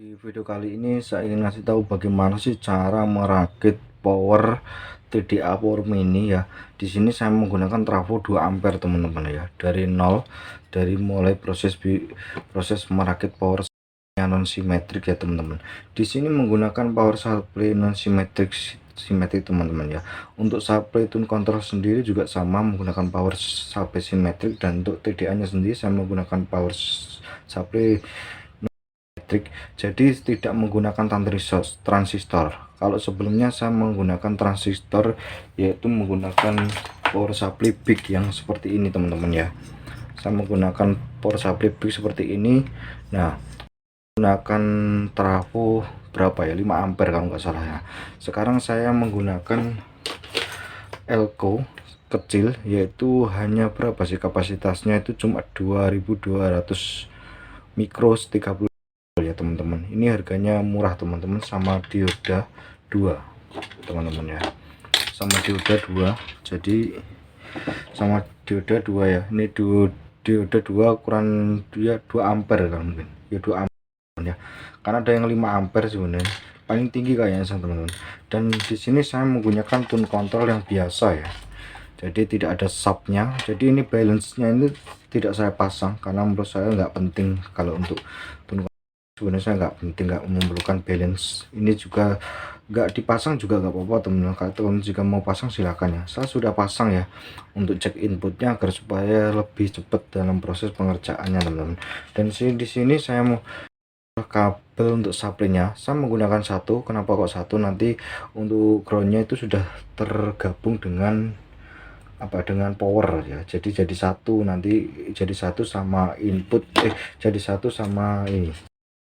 Di video kali ini saya ingin ngasih tahu bagaimana sih cara merakit power TDA Power Mini ya. Di sini saya menggunakan trafo 2 ampere teman-teman ya. Dari nol, dari mulai proses merakit power non simetrik ya teman-teman. Di sini menggunakan power supply non simetrik teman-teman ya. Untuk supply tune control sendiri juga sama menggunakan power supply simetrik, dan untuk TDA nya sendiri saya menggunakan power supply jadi tidak menggunakan transistor. Kalau sebelumnya saya menggunakan transistor, yaitu menggunakan power supply big yang seperti ini teman-teman ya. Saya menggunakan power supply big seperti ini. Nah, menggunakan trafo berapa ya, 5 ampere kalau nggak salah ya. Sekarang saya menggunakan elko kecil, yaitu hanya berapa sih kapasitasnya, itu cuma 2200 mikro 30 ya teman-teman. Ini harganya murah teman-teman, sama dioda 2 teman-teman ya, sama dioda 2. Jadi sama dioda 2 ya, ini dioda 2 ukuran dia 2 ampere kan, mungkin ya 2 ampere ya, karena ada yang 5 ampere sebenarnya paling tinggi kayaknya teman-teman. Dan di sini saya menggunakan tune control yang biasa ya, jadi tidak ada subnya. Jadi ini balance nya ini tidak saya pasang karena menurut saya nggak penting. Kalau untuk tune sebenarnya saya nggak penting, nggak memerlukan balance. Ini juga nggak dipasang juga nggak apa-apa teman-teman. Kalau teman jika mau pasang silakan ya, saya sudah pasang ya untuk cek inputnya agar supaya lebih cepat dalam proses pengerjaannya teman-teman. Dan di sini saya mau kabel untuk supply-nya saya menggunakan satu. Kenapa kok satu? Nanti untuk groundnya itu sudah tergabung dengan dengan power ya, jadi satu, nanti jadi satu sama input jadi satu sama ini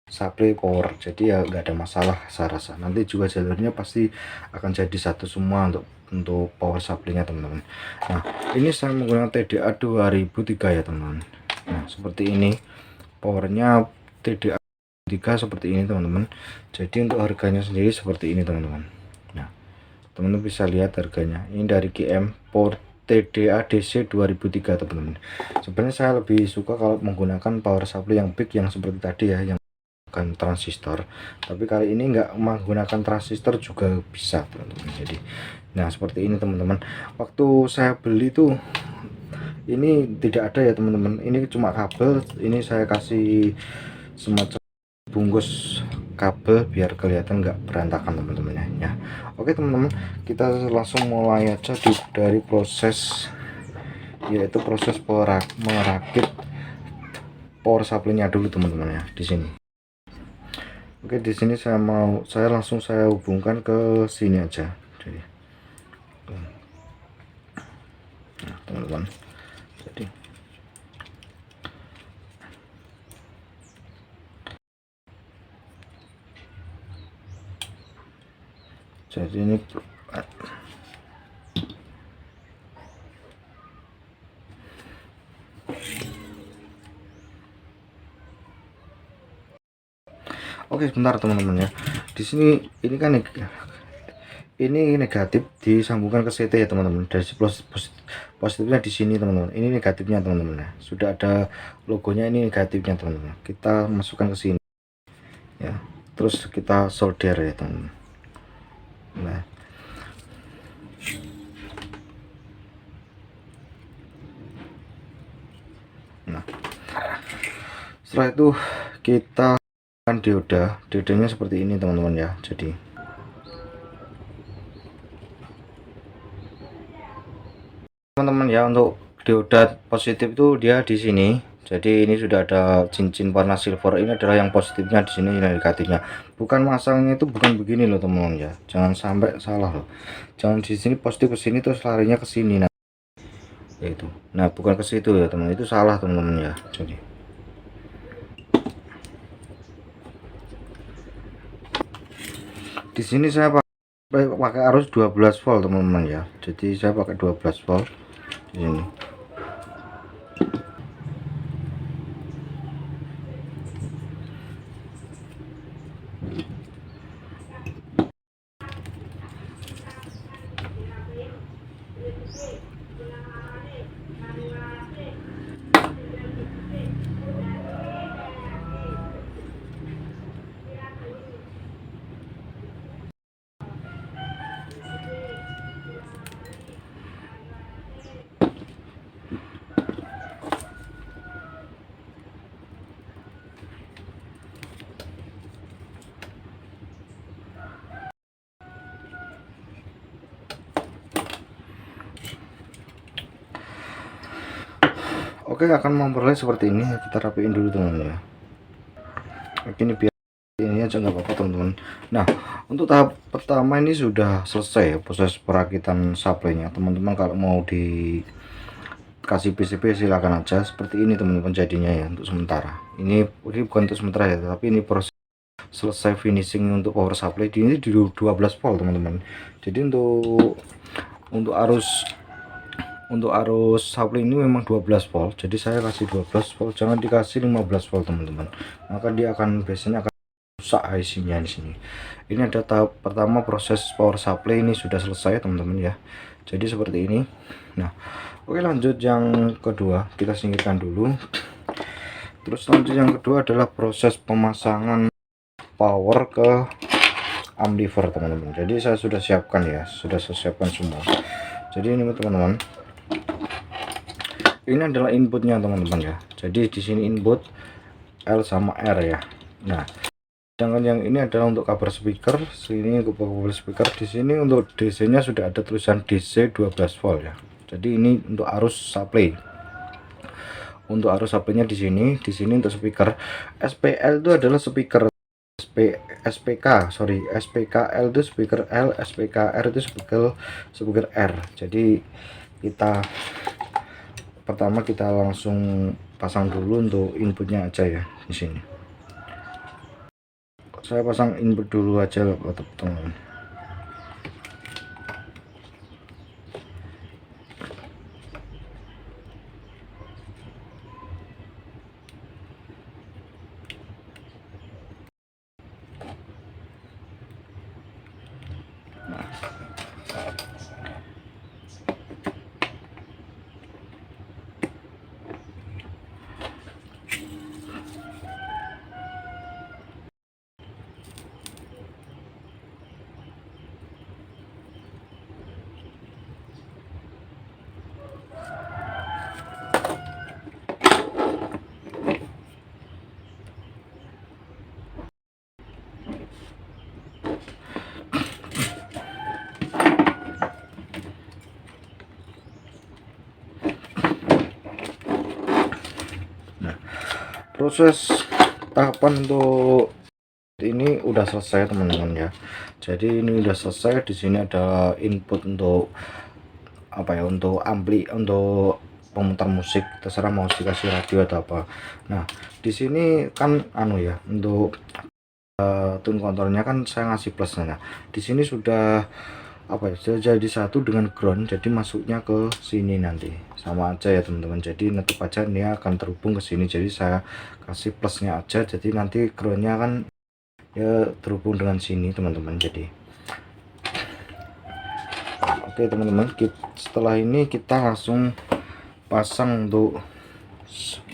supply power. Jadi ya nggak ada masalah, saya rasa nanti juga jalurnya pasti akan jadi satu semua untuk power supply-nya teman-teman. Nah, ini saya menggunakan TDA 2003 ya teman-teman. Nah, seperti ini powernya TDA 3 seperti ini teman-teman. Jadi untuk harganya sendiri seperti ini teman-teman. Nah, teman-teman bisa lihat harganya ini dari GM Power TDA DC 2003 teman-teman. Sebenarnya saya lebih suka kalau menggunakan power supply yang big yang seperti tadi ya, yang bukan transistor. Tapi kali ini nggak menggunakan transistor juga bisa teman-teman. Jadi nah seperti ini teman-teman. Waktu saya beli tuh ini tidak ada ya teman-teman, ini cuma kabel. Ini saya kasih semacam bungkus kabel biar kelihatan nggak berantakan teman-teman ya. Oke teman-teman, kita langsung mulai aja dari proses, yaitu proses merakit power supply-nya dulu teman-teman ya di sini. Oke, di sini saya langsung hubungkan ke sini aja. Jadi nah, teman-teman, jadi ini oke sebentar teman-teman ya. Di sini ini kan ini negatif disambungkan ke CT ya teman-teman. Dari positifnya di sini teman-teman, ini negatifnya teman-teman ya. Sudah ada logonya, ini negatifnya teman-teman. Kita masukkan ke sini ya, terus kita solder ya teman-teman. Nah, setelah itu kita akan diodanya seperti ini teman-teman ya. Jadi teman-teman ya, untuk dioda positif itu dia di sini. Jadi ini sudah ada cincin warna silver, ini adalah yang positifnya, di sini yang negatifnya. Bukan masangnya itu bukan begini loh teman-teman ya, jangan sampai salah loh. Jangan di sini positif ke sini terus larinya ke sini, nah itu, nah bukan ke situ ya teman, itu salah teman-teman ya. Jadi di sini saya pakai arus 12 volt teman-teman ya. Jadi saya pakai 12 volt di sini. Oke, akan memperoleh seperti ini. Kita rapiin dulu teman-teman ya. Ini biar ini aja nggak apa-apa teman-teman. Nah, untuk tahap pertama ini sudah selesai ya, proses perakitan supply-nya. Teman-teman kalau mau dikasih PCB silakan aja. Seperti ini teman-teman jadinya ya untuk sementara. Ini bukan untuk sementara ya, tapi ini proses selesai finishing untuk power supply. Ini di 12 volt teman-teman. Jadi untuk arus supply ini memang 12 volt, jadi saya kasih 12 volt, jangan dikasih 15 volt teman-teman, maka dia akan biasanya akan rusak IC-nya di sini. Ini ada tahap pertama, proses power supply ini sudah selesai teman-teman ya, jadi seperti ini. Nah, oke, lanjut yang kedua, kita singkirkan dulu. Terus lanjut yang kedua adalah proses pemasangan power ke amplifier teman-teman. Jadi saya sudah siapkan ya, sudah saya siapkan semua. Jadi ini teman-teman, ini adalah inputnya teman-teman ya. Jadi di sini input L sama R ya. Nah, sedangkan yang ini adalah untuk cover speaker. Sini untuk cover speaker. Di sini untuk DC-nya sudah ada tulisan DC 12 volt ya. Jadi ini untuk arus supply. Untuk arus supply-nya di sini untuk speaker. SPL itu adalah speaker. SPKL itu speaker L, SPKR itu speaker R. Jadi pertama kita langsung pasang dulu untuk inputnya aja ya. Di sini saya pasang input dulu aja teman-teman. Proses tahapan untuk ini udah selesai teman-teman ya. Jadi ini udah selesai. Di sini ada input untuk apa ya, untuk ampli, untuk pemutar musik, terserah mau dikasih radio atau apa. Nah, di sini kan ya, untuk tune kontrolnya kan saya ngasih plusnya. Nah, di sini sudah sudah jadi satu dengan ground, jadi masuknya ke sini nanti sama aja ya teman-teman. Jadi nanti aja dia akan terhubung ke sini, jadi saya kasih plusnya aja, jadi nanti groundnya kan ya terhubung dengan sini teman-teman. Jadi oke teman-teman, setelah ini kita langsung pasang untuk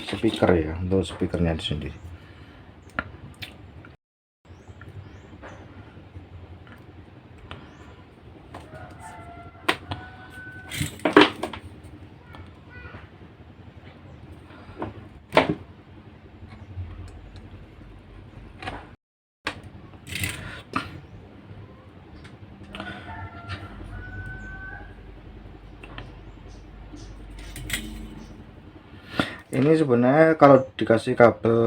speaker ya, untuk speakernya di sini. Ini sebenarnya kalau dikasih kabel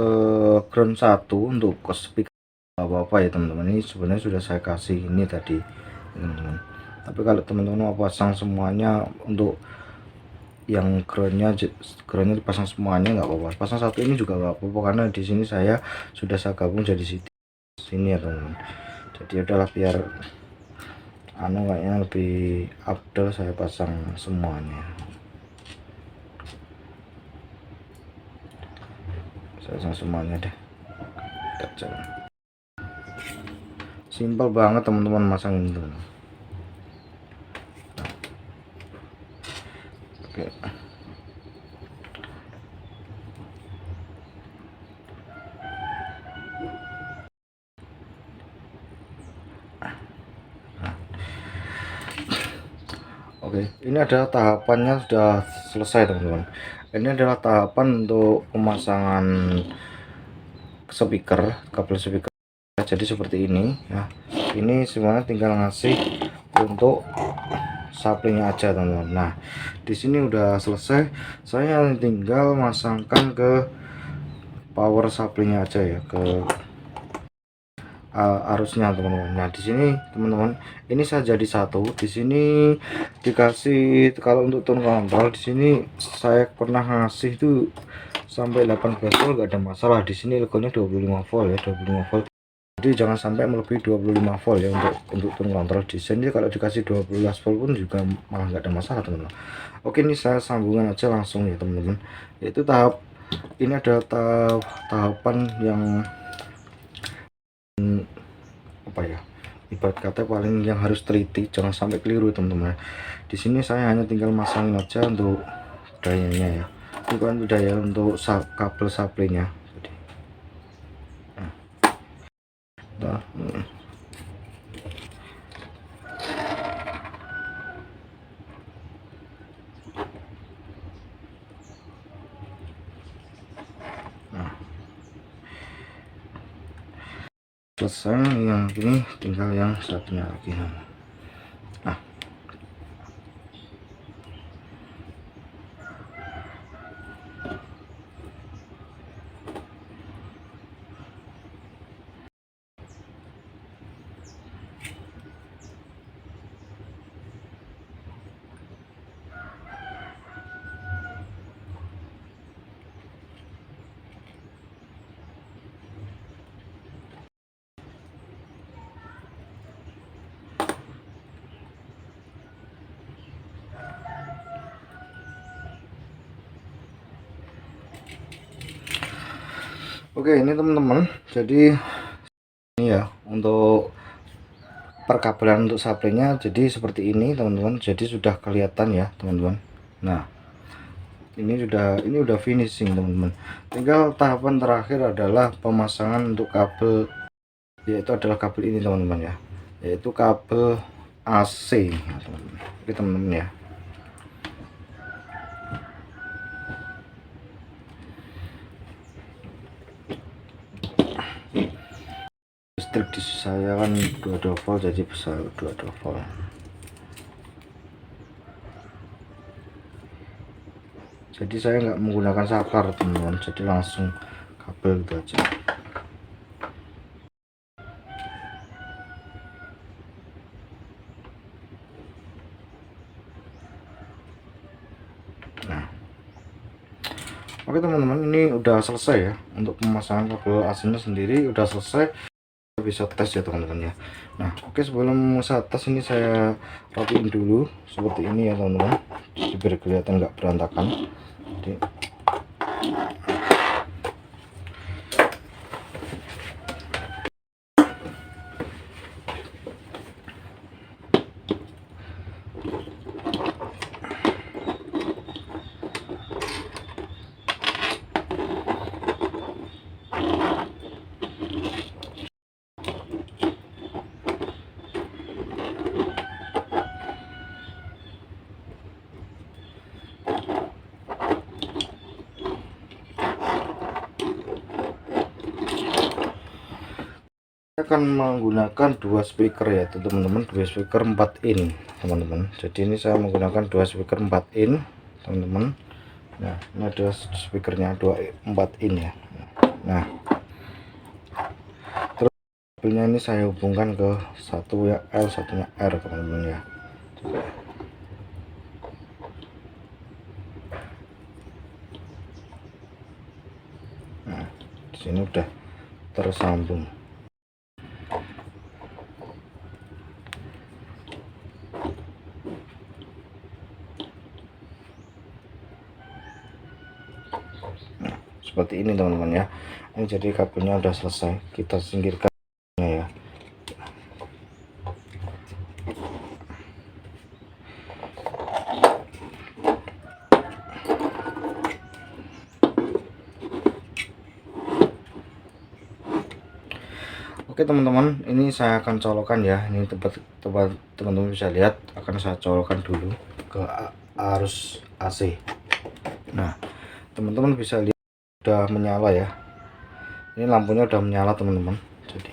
ground 1 untuk ke speaker apa-apa ya teman-teman, ini sebenarnya sudah saya kasih ini tadi teman-teman. Tapi kalau teman-teman mau pasang semuanya, untuk yang groundnya dipasang semuanya nggak apa-apa, pasang satu ini juga nggak apa-apa, karena di sini saya gabung jadi sini ya teman-teman. Jadi udahlah, biar kayaknya lebih afdol saya pasang semuanya. Pasang semuanya deh, simpel banget teman-teman masang itu. Oke. Oke, ini adalah tahapannya sudah selesai teman-teman. Ini adalah tahapan untuk pemasangan speaker, kabel speaker. Jadi seperti ini ya. Ini semuanya tinggal ngasih untuk supply-nya aja teman-teman. Nah di sini udah selesai, saya tinggal masangkan ke power supply-nya aja ya, ke arusnya teman-teman. Nah di sini teman-teman, ini saya jadi satu. Di sini dikasih, kalau untuk tone control di sini saya pernah ngasih itu sampai 18 volt, gak ada masalah. Di sini legonya 25 volt ya, 25 volt. Jadi jangan sampai melebihi 25 volt ya untuk tone control. Di sini kalau dikasih 12 volt pun juga malah nggak ada masalah teman-teman. Oke, ini saya sambungan aja langsung ya teman-teman. Yaitu ini ada tahapan yang apa ya, ibarat kata paling yang harus teliti, jangan sampai keliru teman-teman. Di sini saya hanya tinggal masangin aja untuk dayanya ya, bukan daya, untuk kabel supply-nya. Nah, selesai yang ini, tinggal yang satunya lagi. Nah oke, ini teman-teman, jadi ini ya untuk perkabelan untuk supply-nya. Jadi seperti ini teman-teman, jadi sudah kelihatan ya teman-teman. Nah ini udah finishing teman-teman. Tinggal tahapan terakhir adalah pemasangan untuk kabel, yaitu adalah kabel ini teman-teman ya, yaitu kabel AC ya, teman-teman. Oke teman-teman ya. Listrik di saya kan 22 volt, jadi besar 22 volt. Jadi saya nggak menggunakan saklar teman-teman, jadi langsung kabel gitu aja. Nah oke teman-teman, ini udah selesai ya untuk pemasangan kabel AC-nya sendiri, udah selesai. Bisa tes ya teman-teman ya. Nah oke, sebelum saya tes ini saya rapiin dulu seperti ini ya teman-teman, biar kelihatan nggak berantakan. Jadi akan menggunakan dua speaker ya teman-teman, dua speaker 4 in teman-teman. Jadi ini saya menggunakan dua speaker 4 in teman-teman. Nah ini ada speakernya 4 in ya. Nah terus kabelnya ini saya hubungkan ke satu ya L, satunya R teman-teman ya. Nah di sini udah tersambung. Seperti ini teman-teman ya. Ini jadi kabelnya udah selesai, kita singkirkan ya. Oke teman-teman, ini saya akan colokan ya. Ini tempat teman-teman bisa lihat, akan saya colokan dulu ke arus AC. Nah teman-teman bisa lihat udah menyala ya, ini lampunya udah menyala teman-teman. Jadi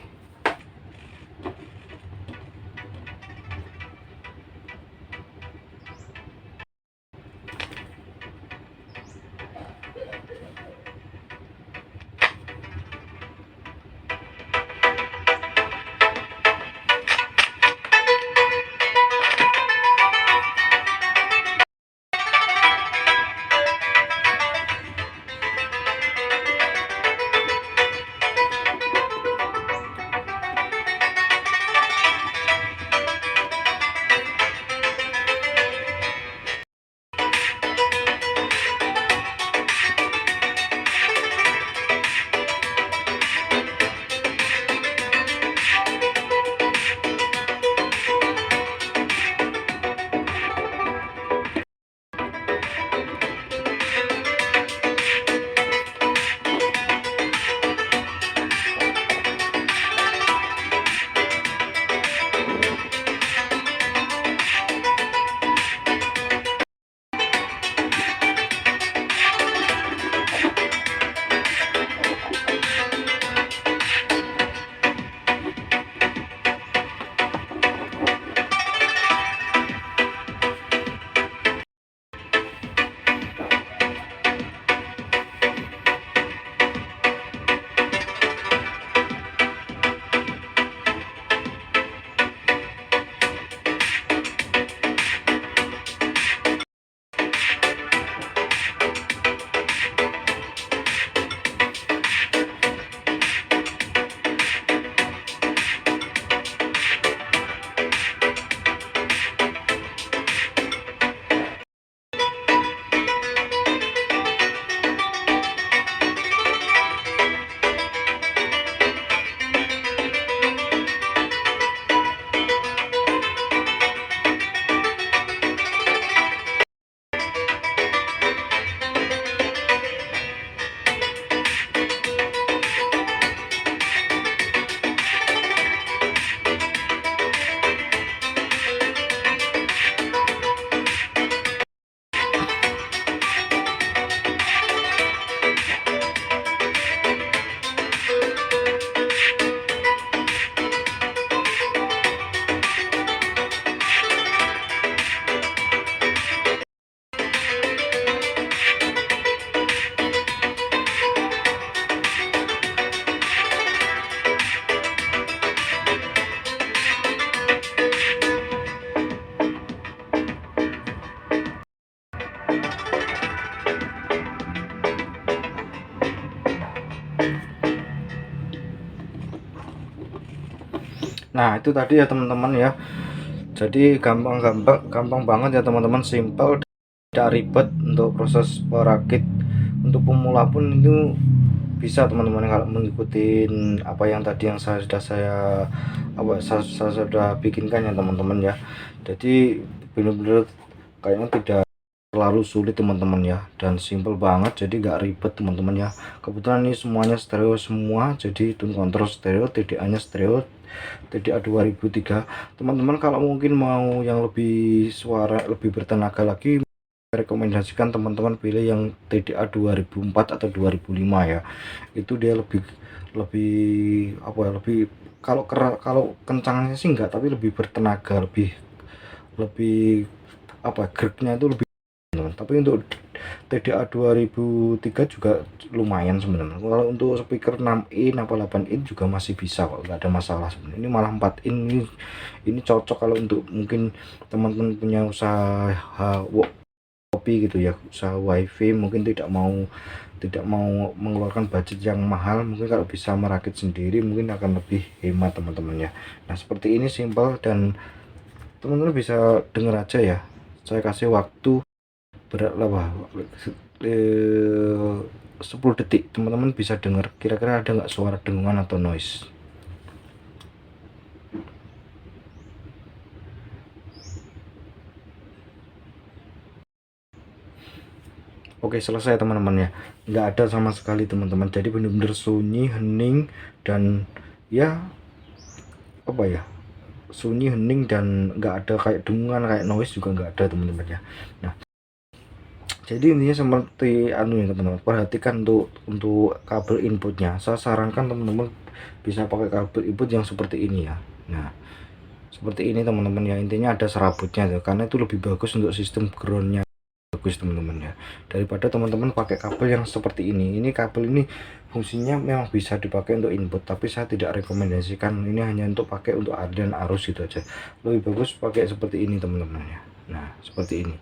Nah itu tadi ya teman-teman ya, jadi gampang banget ya teman-teman, simple, tidak ribet untuk proses perakit. Untuk pemula pun itu bisa teman-teman kalau mengikuti apa yang tadi yang saya sudah bikinkan ya teman-teman ya. Jadi benar-benar kayaknya tidak terlalu sulit teman-teman ya, dan simple banget, jadi nggak ribet teman-teman ya. Kebetulan ini semuanya stereo semua, jadi tune control stereo, TDA nya stereo, TDA 2003. Teman-teman kalau mungkin mau yang lebih suara lebih bertenaga lagi, rekomendasikan teman-teman pilih yang TDA 2004 atau 2005 ya. Itu dia lebih lebih apa ya, lebih kalau kencangnya sih enggak, tapi lebih bertenaga, lebih lebih apa, gregnya itu lebih. Tapi untuk TDA 2003 juga lumayan sebenarnya. Kalau untuk speaker 6 in apa 8 in juga masih bisa kok, nggak ada masalah sebenarnya. Ini malah 4 in, ini cocok kalau untuk mungkin teman-teman punya usaha kopi gitu ya, usaha wifi, mungkin tidak mau mengeluarkan budget yang mahal, mungkin kalau bisa merakit sendiri mungkin akan lebih hemat teman-teman ya. Nah seperti ini simple, dan teman-teman bisa denger aja ya, saya kasih waktu berapa 10 detik, teman-teman bisa dengar kira-kira ada nggak suara dengungan atau noise. Oke, selesai teman-teman ya, nggak ada sama sekali teman-teman, jadi benar-benar sunyi, hening, dan ya apa ya, sunyi, hening, dan nggak ada kayak dengungan, kayak noise juga nggak ada teman-teman ya. Nah jadi intinya seperti anu ya teman-teman, perhatikan untuk kabel inputnya. Saya sarankan teman-teman bisa pakai kabel input yang seperti ini ya. Nah seperti ini teman-teman ya, intinya ada serabutnya tuh, karena itu lebih bagus untuk sistem groundnya, bagus teman-teman ya, daripada teman-teman pakai kabel yang seperti ini kabel ini fungsinya memang bisa dipakai untuk input, tapi saya tidak rekomendasikan, ini hanya untuk pakai untuk aliran arus gitu aja. Lebih bagus pakai seperti ini teman-teman ya. Nah seperti ini,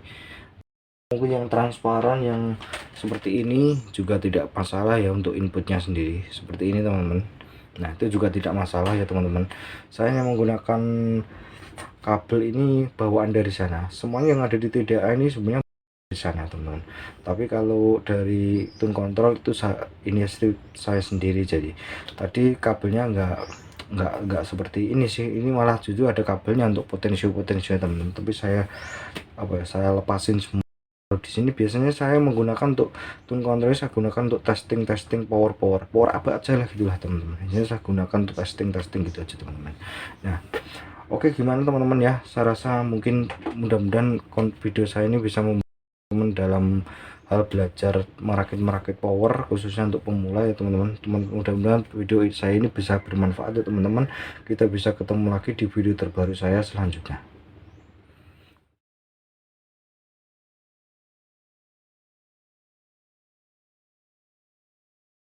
mungkin yang transparan yang seperti ini juga tidak masalah ya untuk inputnya sendiri, seperti ini teman-teman. Nah itu juga tidak masalah ya teman-teman, saya yang menggunakan kabel ini bawaan dari sana, semuanya yang ada di TDA ini sebenarnya di sana teman-teman. Tapi kalau dari tune control itu ini saya sendiri, jadi tadi kabelnya nggak seperti ini sih, ini malah jujur ada kabelnya untuk potensi teman-teman, tapi saya apa ya, saya lepasin semua. Di sini biasanya saya menggunakan untuk tune control, saya gunakan untuk testing power apa aja lah gitulah teman-teman. Ini saya gunakan untuk testing gitu aja teman-teman. Nah oke, gimana teman-teman ya, saya rasa mungkin mudah-mudahan video saya ini bisa membantu teman dalam hal belajar merakit power, khususnya untuk pemula ya teman-teman. Mudah-mudahan video saya ini bisa bermanfaat ya teman-teman. Kita bisa ketemu lagi di video terbaru saya selanjutnya.